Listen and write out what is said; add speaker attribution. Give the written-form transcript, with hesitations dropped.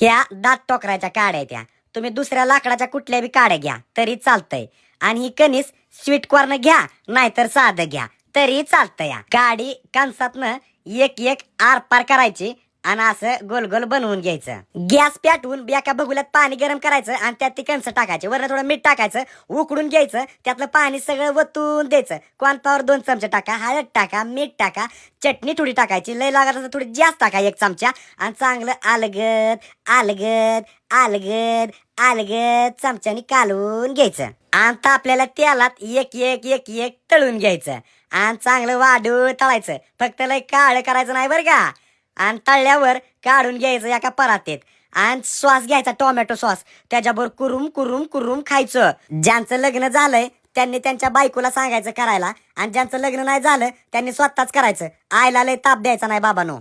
Speaker 1: ह्या दात टोकराच्या काड्या त्या तुम्ही दुसऱ्या लाकडाच्या कुठल्या बी काड्या घ्या तरी चालतंय. आणि ही कणीस स्वीट कॉर्न घ्या नाहीतर साधं घ्या तरी चालतंय. या काडी कंसातनं एक एक आर पार करायची आणि असं गोल गोल बनवून घ्यायचं. गॅस पेटवून एका बघुल्यात पाणी गरम करायचं आणि त्यात ती कणसं टाकायचे. वरनं थोडं मीठ टाकायचं, उकडून घ्यायचं, त्यातलं पाणी सगळं वतून द्यायचं. कॉर्नफ्लॉवर 2 चमचे टाका, हळद टाका, मीठ टाका, चटणी थोडी टाकायची, लय लागत असेल थोडी जास्त टाका 1 चमचा. आणि चांगलं अलगद अलगद अलगद अलगद चमच्यानी कालवून घ्यायचं. आणि आपल्याला तेलात एक एक एक एक तळून घ्यायचं आणि चांगलं वाढून तळायचं. फक्त लय काळं करायचं नाही बरं का. आणि तळल्यावर काढून घ्यायचं एका परातीत आणि सॉस घ्यायचा, टोमॅटो सॉस, त्याच्याबरोबर कुरुम कुरुम कुरुम खायचं. ज्यांचं लग्न झालंय त्यांनी त्यांच्या बायकोला सांगायचं करायला आणि ज्यांचं लग्न नाही झालं त्यांनी स्वतःच करायचं. आईला लय ताप द्यायचा नाही बाबांनो.